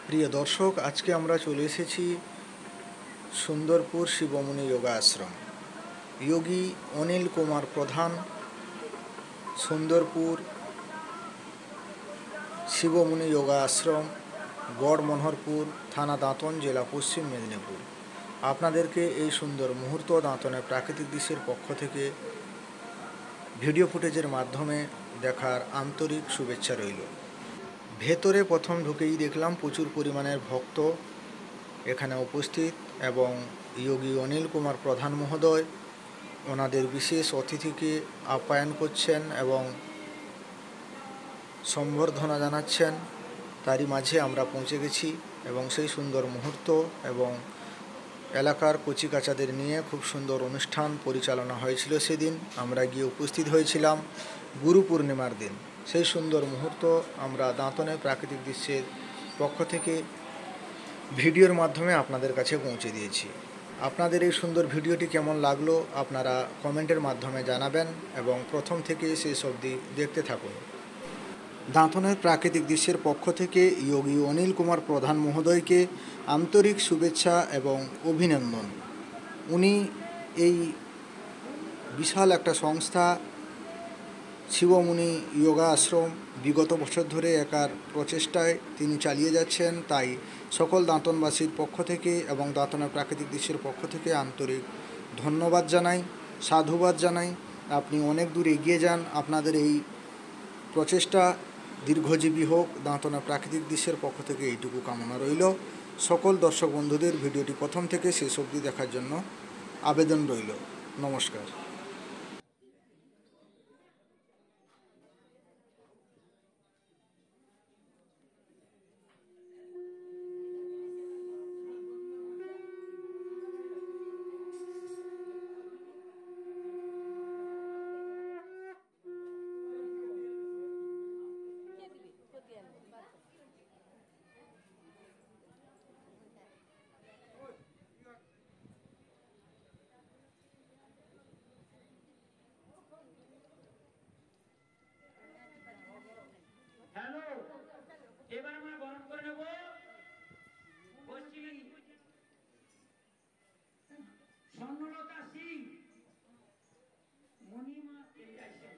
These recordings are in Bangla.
প্রিয় দর্শক, আজকে আমরা চলে এসেছি সুন্দরপুর শিবমুনি যোগা আশ্রম। যোগী অনিল কুমার প্রধান, সুন্দরপুর শিবমুনি যোগা আশ্রম, গড়মনোহরপুর থানা, দাঁতন, জেলা পশ্চিম মেদিনীপুর। আপনাদেরকে এই সুন্দর মুহূর্ত দাঁতনের প্রাকৃতিক দৃশ্যের পক্ষ থেকে ভিডিও ফুটেজের মাধ্যমে দেখার আন্তরিক শুভেচ্ছা রইল। ভেতরে প্রথম ঢুকেই দেখলাম প্রচুর পরিমাণের ভক্ত এখানে উপস্থিত এবং যোগী অনিল কুমার প্রধান মহোদয় ওনাদের বিশেষ অতিথিকে আপ্যায়ন করছেন এবং সম্বর্ধনা জানাচ্ছেন। তারই মাঝে আমরা পৌঁছে গেছি এবং সেই সুন্দর মুহূর্ত এবং এলাকার কচিকাচাদের নিয়ে খুব সুন্দর অনুষ্ঠান পরিচালনা হয়েছিল। সেদিন আমরা গিয়ে উপস্থিত হয়েছিলাম গুরু পূর্ণিমার দিন। সেই সুন্দর মুহূর্ত আমরা দাঁতনের প্রাকৃতিক দৃশ্যের পক্ষ থেকে ভিডিওর মাধ্যমে আপনাদের কাছে পৌঁছে দিয়েছি। আপনাদের এই সুন্দর ভিডিওটি কেমন লাগলো আপনারা কমেন্টের মাধ্যমে জানাবেন এবং প্রথম থেকে শেষ অবধি দেখতে থাকুন। দাঁতনের প্রাকৃতিক দৃশ্যের পক্ষ থেকে যোগী অনিল কুমার প্রধান মহোদয়কে আন্তরিক শুভেচ্ছা এবং অভিনন্দন। উনি এই বিশাল একটা সংস্থা শিবমুনি যোগা আশ্রম বিগত বছর ধরে একার প্রচেষ্টায় তিনি চালিয়ে যাচ্ছেন। তাই সকল দাঁতনবাসীর পক্ষ থেকে এবং দাঁতনের প্রাকৃতিক দৃশ্যের পক্ষ থেকে আন্তরিক ধন্যবাদ জানাই, সাধুবাদ জানাই। আপনি অনেক দূর এগিয়ে যান, আপনাদের এই প্রচেষ্টা দীর্ঘজীবী হোক। দাঁতনের প্রাকৃতিক দৃশ্যের পক্ষ থেকে এইটুকু কামনা রইল। সকল দর্শক বন্ধুদের ভিডিওটি প্রথম থেকে শেষ অবধি দেখার জন্য আবেদন রইল। নমস্কার। হ্যালো, এবার আমরা বরণ করে নেব পশ্চিমী স্বর্ণলতা সিং মণিমা দেবিয়াইসেন।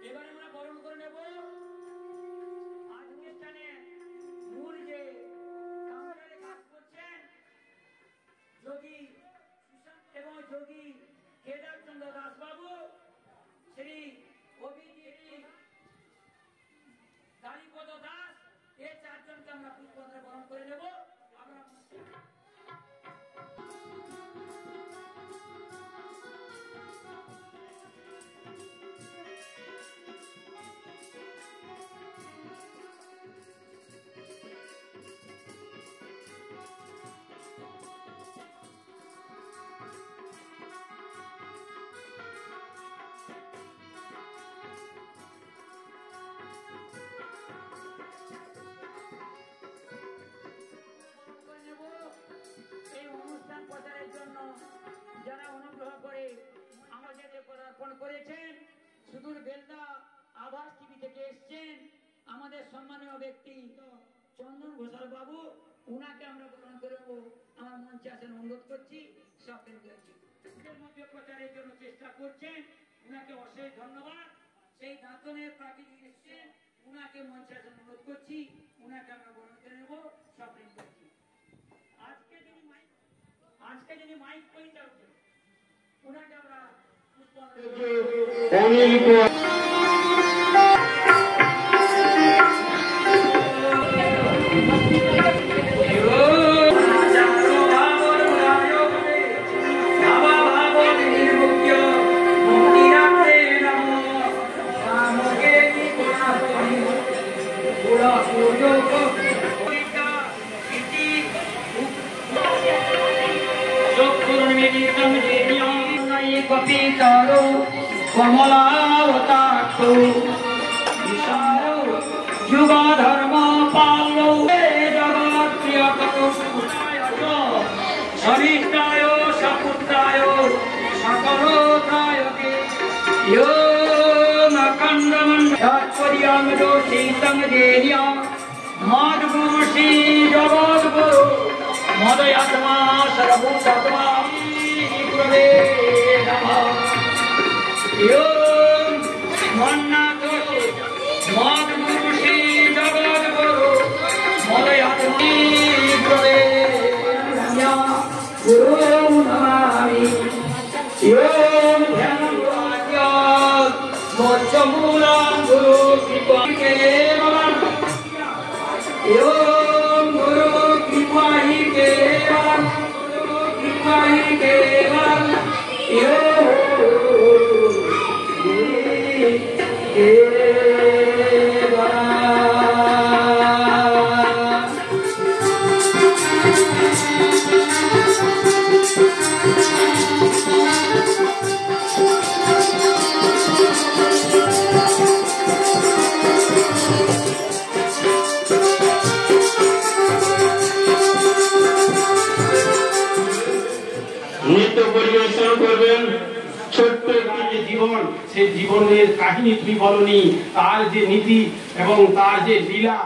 এবার আমরা বরণ করে নেব আজকের স্থানে মূল যে কাউন্টারে কাজ করছেন যোগী এবং যোগী কেদার চন্দ্র দাস বাবু, শ্রী অভিজিৎ কালীপদ দাস, এই চারজনকে আমরা পুষ্পচন্দন বরণ করে নেব। আমরা প্রচারের জন্য যারা অনুগ্রহ করে আমাদেরকে পদার্পণ করেছেন, সুদূর বেলদা আভাস টিভি থেকে এসছেন আমাদের সম্মানীয় ব্যক্তি চন্দন ঘোষাল বাবু, উনাকে আমরা গ্রহণ করব। আমার মঞ্চে আসেন অনুরোধ করছি। সকল মধ্যে প্রচারের জন্য চেষ্টা করছেন, উনাকে অশেষ ধন্যবাদ। সেই দাঁতনের প্রাকৃতিক এসছেন, উনাকে মঞ্চে আসেন অনুরোধ করছি। উনাকে আমরা গ্রহণ করে নেব। সকল করছি আজকে যিনি মাইক পরিচালক ওনাকে আমরা কপিতরো কমলাবতারো বিশারো যুগ ধর্ম পালো জগৎ প্রিয় সনিষ্ठाय सपुत्राय सकलोत्रायके यो नकन्दमण्डलपर्यङ्गो शीतं देर्या मद्गुरुषि जगद्गुरु मदयात्मा सर्वभूतात्मा गुरवे नमः यो मन्नातोषि मद्गुरुषि जगद्गुरु मदयात्मा गुरवे नमः गुरु नमामि यो ध्यानं वाक्यात् मोक्षमूलं गुरु कृपाके यो गुरु कृपाहि केवलं यो নৃত্য পরিবেশন করবেন ছোট্ট যে জীবন, সেই জীবনের কাহিনী তুমি বলনি, তার যে নীতি এবং তার যে লীলা